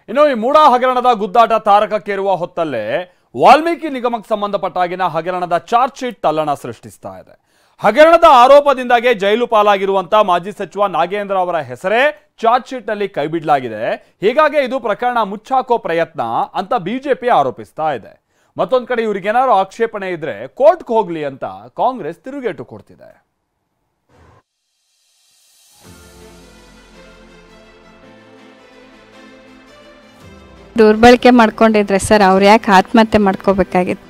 ಇನ್ನು ಈ ಮೂಡಾ ಹಗರಣದ ಗುದ್ದಾಟ ತಾರಕಕ್ಕೇರುವ ಹೊತ್ತಲ್ಲೇ ವಾಲ್ಮೀಕಿ ನಿಗಮಕ್ಕೆ ಸಂಬಂಧಪಟ್ಟಾಗಿನ ಹಗರಣದ ಚಾರ್ಜ್ ಶೀಟ್ ತಲ್ಲಣ ಸೃಷ್ಟಿಸ್ತಾ ಇದೆ. ಹಗರಣದ ಆರೋಪದಿಂದಾಗಿ ಜೈಲು ಪಾಲಾಗಿರುವಂತ ಮಾಜಿ ಸಚಿವ ನಾಗೇಂದ್ರ ಅವರ ಹೆಸರೇ ಚಾರ್ಜ್ ಶೀಟ್ ನಲ್ಲಿ ಕೈಬಿಡಲಾಗಿದೆ. ಹೀಗಾಗಿ ಇದು ಪ್ರಕರಣ ಮುಚ್ಚಾಕೋ ಪ್ರಯತ್ನ ಅಂತ ಬಿಜೆಪಿ ಆರೋಪಿಸ್ತಾ ಇದೆ. ಮತ್ತೊಂದು ಕಡೆ ಇವರಿಗೇನಾದ್ರು ಆಕ್ಷೇಪಣೆ ಇದ್ರೆ ಕೋರ್ಟ್ಗೆ ಹೋಗ್ಲಿ ಅಂತ ಕಾಂಗ್ರೆಸ್ ತಿರುಗೇಟು ಕೊಡ್ತಿದೆ. ದುರ್ಬಳಕೆ ಮಾಡ್ಕೊಂಡಿದ್ರೆ ಸರ್ ಅವ್ರು ಯಾಕೆ ಆತ್ಮಹತ್ಯೆ ಮಾಡ್ಕೋಬೇಕಾಗಿತ್ತು?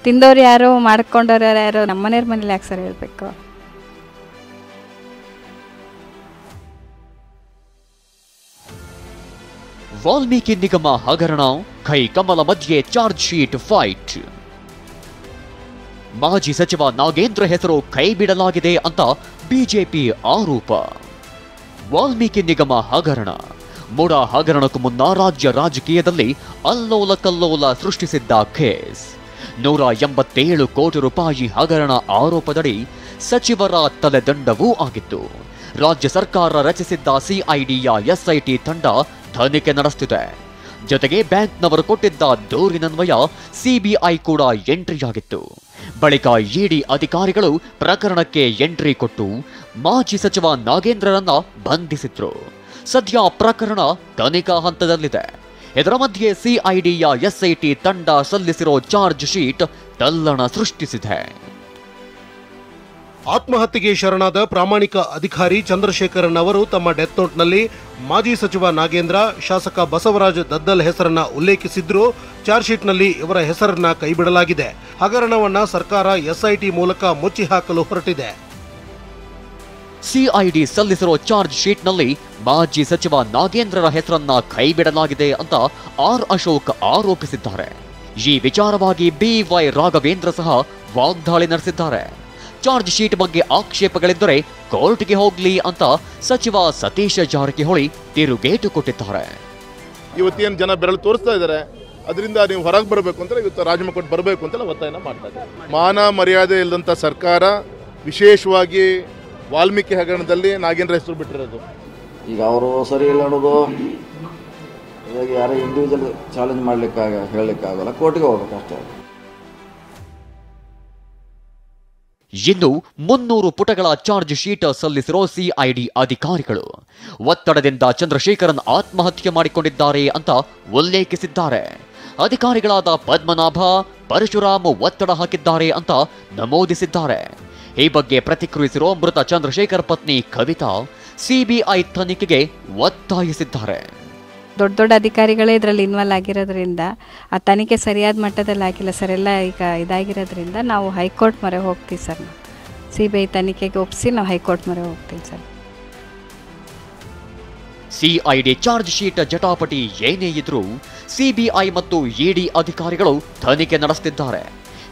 ತಿಂದವ್ರು ಯಾರು ಮಾಡ್ಕೊಂಡವ್ರು ಯಾರು ನಮ್ಮನೆಯವ್ರ ಮನೇಲಿ ಯಾಕೆ ಸರ್ ಹೇಳ್ಬೇಕು? ವಾಲ್ಮೀಕಿ ನಿಗಮ ಹಗರಣ ಕೈ ಕಮಲ ಮಧ್ಯೆ ಚಾರ್ಜ್ ಶೀಟ್ ಫೈಟ್. ಮಾಜಿ ಸಚಿವ ನಾಗೇಂದ್ರ ಹೆಸರು ಕೈ ಬಿಡಲಾಗಿದೆ ಅಂತ ಬಿಜೆಪಿ ಆರೋಪ. ವಾಲ್ಮೀಕಿ ನಿಗಮ ಹಗರಣ ಮೂಡಾ ಹಗರಣಕ್ಕೂ ಮುನ್ನ ರಾಜ್ಯ ರಾಜಕೀಯದಲ್ಲಿ ಅಲ್ಲೋಲ ಕಲ್ಲೋಲ ಸೃಷ್ಟಿಸಿದ್ದ ಕೇಸ್. 187 ಕೋಟಿ ರೂಪಾಯಿ ಹಗರಣ ಆರೋಪದಡಿ ಸಚಿವರ ತಲೆದಂಡವೂ ಆಗಿತ್ತು. ರಾಜ್ಯ ಸರ್ಕಾರ ರಚಿಸಿದ್ದ ಸಿಐಡಿಯ ಎಸ್ಐಟಿ ತಂಡ ತನಿಖೆ ನಡೆಸುತ್ತಿದೆ. ಜೊತೆಗೆ ಬ್ಯಾಂಕ್ನವರು ಕೊಟ್ಟಿದ್ದ ದೂರಿನನ್ವಯ ಸಿಬಿಐ ಕೂಡ ಎಂಟ್ರಿಯಾಗಿತ್ತು. ಬಳಿಕ ಇಡಿ ಅಧಿಕಾರಿಗಳು ಪ್ರಕರಣಕ್ಕೆ ಎಂಟ್ರಿ ಕೊಟ್ಟು ಮಾಜಿ ಸಚಿವ ನಾಗೇಂದ್ರರನ್ನ ಬಂಧಿಸಿದ್ರು. ಸದ್ಯ ಪ್ರಕರಣ ತನಿಖಾ ಹಂತದಲ್ಲಿದೆ. ಇದರ ಮಧ್ಯೆ ಸಿಐಡಿಯ ಎಸ್ಐಟಿ ತಂಡ ಸಲ್ಲಿಸಿರೋ ಚಾರ್ಜ್ ಶೀಟ್ ತಲ್ಲಣ ಸೃಷ್ಟಿಸಿದೆ. ಆತ್ಮಹತ್ಯೆಗೆ ಶರಣಾದ ಪ್ರಾಮಾಣಿಕ ಅಧಿಕಾರಿ ಚಂದ್ರಶೇಖರನ್ ಅವರು ತಮ್ಮ ಡೆತ್ ನೋಟ್ನಲ್ಲಿ ಮಾಜಿ ಸಚಿವ ನಾಗೇಂದ್ರ, ಶಾಸಕ ಬಸವರಾಜ ದದ್ದಲ್ ಹೆಸರನ್ನ ಉಲ್ಲೇಖಿಸಿದ್ರು. ಚಾರ್ಜ್ ಶೀಟ್ನಲ್ಲಿ ಇವರ ಹೆಸರನ್ನ ಕೈಬಿಡಲಾಗಿದೆ. ಹಗರಣವನ್ನ ಸರ್ಕಾರ ಎಸ್ಐಟಿ ಮೂಲಕ ಮುಚ್ಚಿ ಹಾಕಲು ಹೊರಟಿದೆ. ಸಿಐಡಿ ಸಲ್ಲಿಸಿರೋ ಚಾರ್ಜ್ ಶೀಟ್ನಲ್ಲಿ ಮಾಜಿ ಸಚಿವ ನಾಗೇಂದ್ರರ ಹೆಸರನ್ನ ಕೈಬಿಡಲಾಗಿದೆ ಅಂತ ಆರ್ ಅಶೋಕ್ ಆರೋಪಿಸಿದ್ದಾರೆ. ಈ ವಿಚಾರವಾಗಿ ಬಿವೈ ರಾಘವೇಂದ್ರ ಸಹ ವಾಗ್ದಾಳಿ ನಡೆಸಿದ್ದಾರೆ. ಚಾರ್ಜ್ ಶೀಟ್ ಬಗ್ಗೆ ಆಕ್ಷೇಪಗಳಿದ್ದರೆ ಕೋರ್ಟ್ಗೆ ಹೋಗ್ಲಿ ಅಂತ ಸಚಿವ ಸತೀಶ ಜಾರಕಿಹೊಳಿ ತಿರುಗೇಟು ಕೊಟ್ಟಿದ್ದಾರೆ. ಇವತ್ತೇನು ಜನ ಬೆರಳು ತೋರಿಸ್ತಾ ಇದ್ದಾರೆ, ಅದರಿಂದ ನೀವು ಹೊರಗೆ ಬರಬೇಕು ಅಂತ ಇವತ್ತು ರಾಜೀನಾಮೆ ಕೊಟ್ಟು ಬರಬೇಕು ಅಂತೆಲ್ಲ ಒತ್ತಾಯನ ಮಾಡ್ತಾ ಇದ್ದಾರೆ. ಮಾನ ಮರ್ಯಾದೆ ಇಲ್ಲದಂಥ ಸರ್ಕಾರ ವಿಶೇಷವಾಗಿ ವಾಲ್ಮೀಕಿ ಹಗರಣದಲ್ಲಿ ನಾಗೇಂದ್ರ ಹೆಸರು ಬಿಟ್ಟಿರೋದು. ಈಗ ಅವರು ಸರಿ ಇಲ್ಲ ಅನ್ನೋದು ಹೀಗಾಗಿ ಯಾರೇ ಇಂಡಿವಿಜುವಲ್ ಚಾಲೆಂಜ್ ಹೇಳಲಿಕ್ಕಾಗಲ್ಲ, ಕೋರ್ಟ್ಗೆ ಹೋಗ್ಬೇಕು ಅಷ್ಟೇ. ಇನ್ನು 300 ಪುಟಗಳ ಚಾರ್ಜ್ ಶೀಟ್ ಸಲ್ಲಿಸಿರೋ ಸಿಐಡಿ ಅಧಿಕಾರಿಗಳು ಒತ್ತಡದಿಂದ ಚಂದ್ರಶೇಖರನ್ ಆತ್ಮಹತ್ಯೆ ಮಾಡಿಕೊಂಡಿದ್ದಾರೆ ಅಂತ ಉಲ್ಲೇಖಿಸಿದ್ದಾರೆ. ಅಧಿಕಾರಿಗಳಾದ ಪದ್ಮನಾಭ, ಪರಶುರಾಮ್ ಒತ್ತಡ ಹಾಕಿದ್ದಾರೆ ಅಂತ ನಮೂದಿಸಿದ್ದಾರೆ. ಈ ಬಗ್ಗೆ ಪ್ರತಿಕ್ರಿಯಿಸಿರೋ ಮೃತ ಚಂದ್ರಶೇಖರ್ ಪತ್ನಿ ಕವಿತಾ ಸಿಬಿಐ ತನಿಖೆಗೆ ಒತ್ತಾಯಿಸಿದ್ದಾರೆ. ದೊಡ್ಡ ದೊಡ್ಡ ಅಧಿಕಾರಿಗಳೇ ಇದರಲ್ಲಿ ಇನ್ವಾಲ್ವ್ ಆಗಿರೋದ್ರಿಂದ ಆ ತನಿಖೆ ಸರಿಯಾದ ಮಟ್ಟದಲ್ಲಿ ಆಗಿಲ್ಲ ಸರ್. ಎಲ್ಲ ಈಗ ಇದಾಗಿರೋದ್ರಿಂದ ನಾವು ಹೈಕೋರ್ಟ್ ಮೊರೆ ಹೋಗ್ತೀವಿ ಸರ್. ಸಿಬಿಐ ತನಿಖೆಗೆ ಒಪ್ಪಿಸಿ ನಾವು ಹೈಕೋರ್ಟ್ ಮೊರೆ ಹೋಗ್ತೀವಿ ಸರ್. ಸಿಐಡಿ ಚಾರ್ಜ್ ಶೀಟ್ ಜಟಾಪಟಿ ಏನೇ ಇದ್ರೂ ಸಿಬಿಐ ಮತ್ತು ಇಡಿ ಅಧಿಕಾರಿಗಳು ತನಿಖೆ ನಡೆಸುತ್ತಿದ್ದಾರೆ.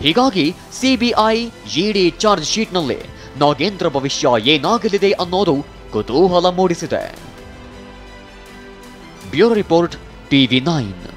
ಹೀಗಾಗಿ ಸಿಬಿಐ ಇಡಿ ಚಾರ್ಜ್ ಶೀಟ್ನಲ್ಲಿ ನಾಗೇಂದ್ರ ಭವಿಷ್ಯ ಏನಾಗಲಿದೆ ಅನ್ನೋದು ಕುತೂಹಲ ಮೂಡಿಸಿದೆ. Bureau report ಟಿವಿ9.